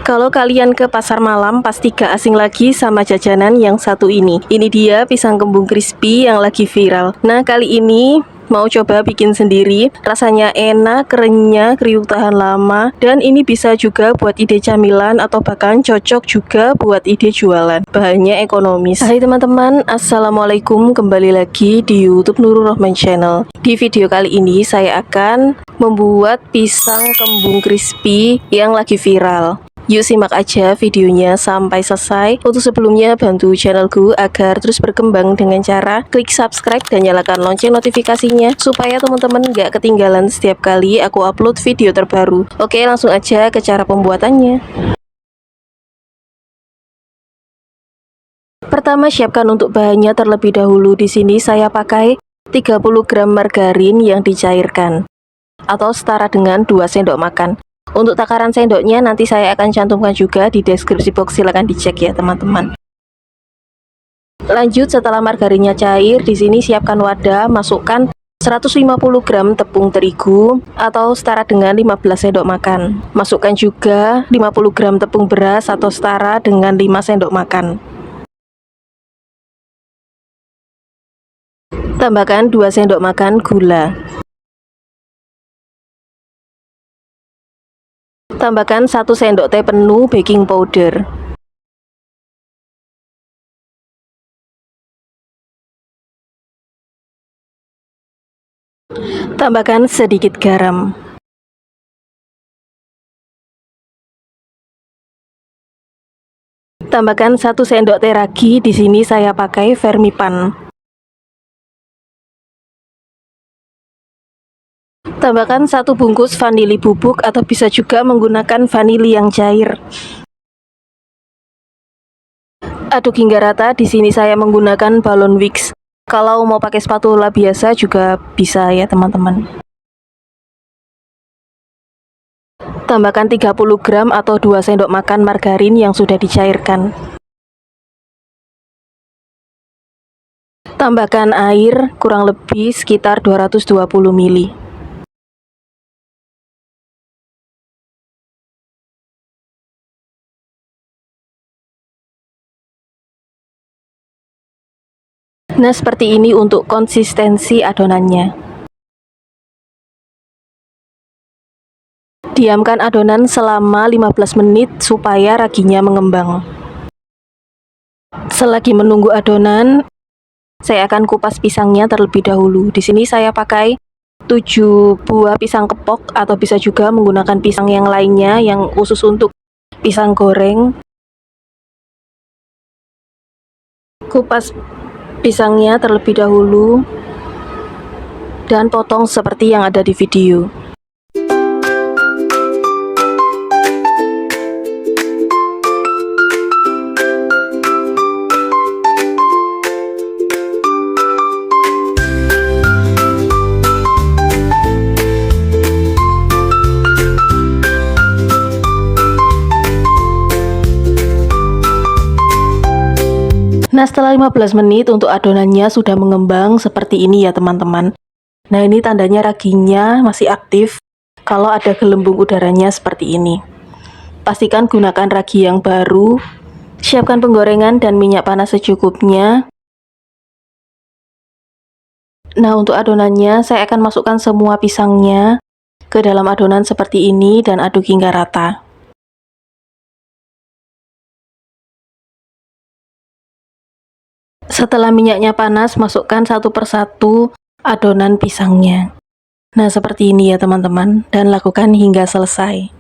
Kalau kalian ke pasar malam, pasti gak asing lagi sama jajanan yang satu ini. Ini dia pisang kembung crispy yang lagi viral. Nah, kali ini mau coba bikin sendiri. Rasanya enak, kerennya, kriuk tahan lama. Dan ini bisa juga buat ide camilan atau bahkan cocok juga buat ide jualan. Bahannya ekonomis. Hai teman-teman, assalamualaikum. Kembali lagi di YouTube Nurul Rohman Channel. Di video kali ini saya akan membuat pisang kembung crispy yang lagi viral. Yuk simak aja videonya sampai selesai. Untuk sebelumnya bantu channelku agar terus berkembang dengan cara klik subscribe dan nyalakan lonceng notifikasinya supaya teman-teman gak ketinggalan setiap kali aku upload video terbaru. Oke, langsung aja ke cara pembuatannya. Pertama, siapkan untuk bahannya terlebih dahulu. Di sini saya pakai 30 gram margarin yang dicairkan atau setara dengan 2 sendok makan. Untuk takaran sendoknya nanti saya akan cantumkan juga di deskripsi box, silahkan dicek ya teman-teman. Lanjut, setelah margarinnya cair, di sini siapkan wadah, masukkan 150 gram tepung terigu atau setara dengan 15 sendok makan. Masukkan juga 50 gram tepung beras atau setara dengan 5 sendok makan. Tambahkan 2 sendok makan gula. Tambahkan 1 sendok teh penuh baking powder. Tambahkan sedikit garam. Tambahkan 1 sendok teh ragi, di sini saya pakai Vermipan. Tambahkan 1 bungkus vanili bubuk atau bisa juga menggunakan vanili yang cair. Aduk hingga rata. Di sini saya menggunakan balon wax. Kalau mau pakai spatula biasa juga bisa ya teman-teman. Tambahkan 30 gram atau 2 sendok makan margarin yang sudah dicairkan. Tambahkan air kurang lebih sekitar 220 ml. Nah, seperti ini untuk konsistensi adonannya. Diamkan adonan selama 15 menit supaya raginya mengembang. Selagi menunggu adonan, saya akan kupas pisangnya terlebih dahulu. Di sini saya pakai 7 buah pisang kepok atau bisa juga menggunakan pisang yang lainnya yang khusus untuk pisang goreng. Kupas pisangnya terlebih dahulu dan potong seperti yang ada di video. Nah, setelah 15 menit untuk adonannya sudah mengembang seperti ini ya teman-teman. Nah, ini tandanya raginya masih aktif kalau ada gelembung udaranya seperti ini. Pastikan gunakan ragi yang baru. Siapkan penggorengan dan minyak panas secukupnya. Nah, untuk adonannya saya akan masukkan semua pisangnya ke dalam adonan seperti ini dan aduk hingga rata. Setelah minyaknya panas, masukkan satu persatu adonan pisangnya. Nah, seperti ini ya teman-teman, dan lakukan hingga selesai.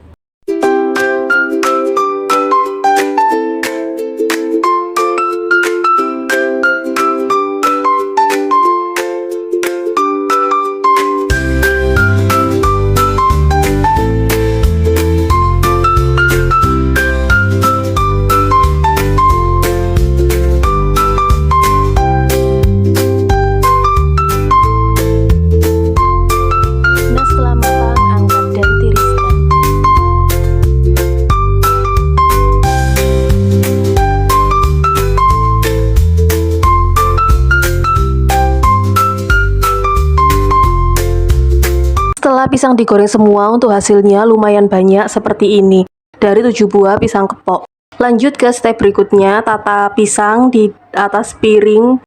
Setelah pisang digoreng semua, untuk hasilnya lumayan banyak seperti ini. dari 7 buah pisang kepok. Lanjut ke step berikutnya, tata pisang di atas piring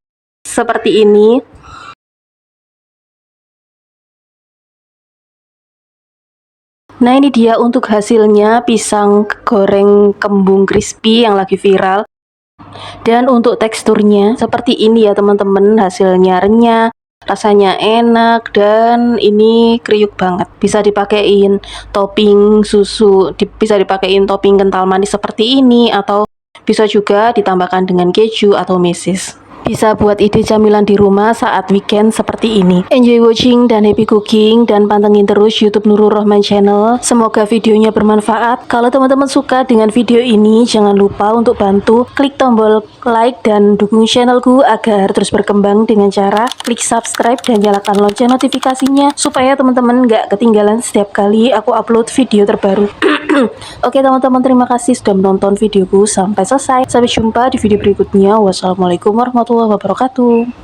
seperti ini. Nah, ini dia untuk hasilnya pisang goreng kembung crispy yang lagi viral. Dan untuk teksturnya seperti ini ya teman-teman, hasilnya renyah, rasanya enak, dan ini kriuk banget. Bisa dipakein topping susu, bisa dipakein topping kental manis seperti ini, atau bisa juga ditambahkan dengan keju atau mesis. Bisa buat ide camilan di rumah saat weekend seperti ini. Enjoy watching dan happy cooking, dan pantengin terus YouTube Nurul Rohman Channel. Semoga videonya bermanfaat. Kalau teman-teman suka dengan video ini, jangan lupa untuk bantu klik tombol like dan dukung channelku agar terus berkembang dengan cara klik subscribe dan nyalakan lonceng notifikasinya supaya teman-teman nggak ketinggalan setiap kali aku upload video terbaru. Oke teman-teman, terima kasih sudah menonton videoku sampai selesai. Sampai jumpa di video berikutnya. Wassalamualaikum warahmatullahi wabarakatuh.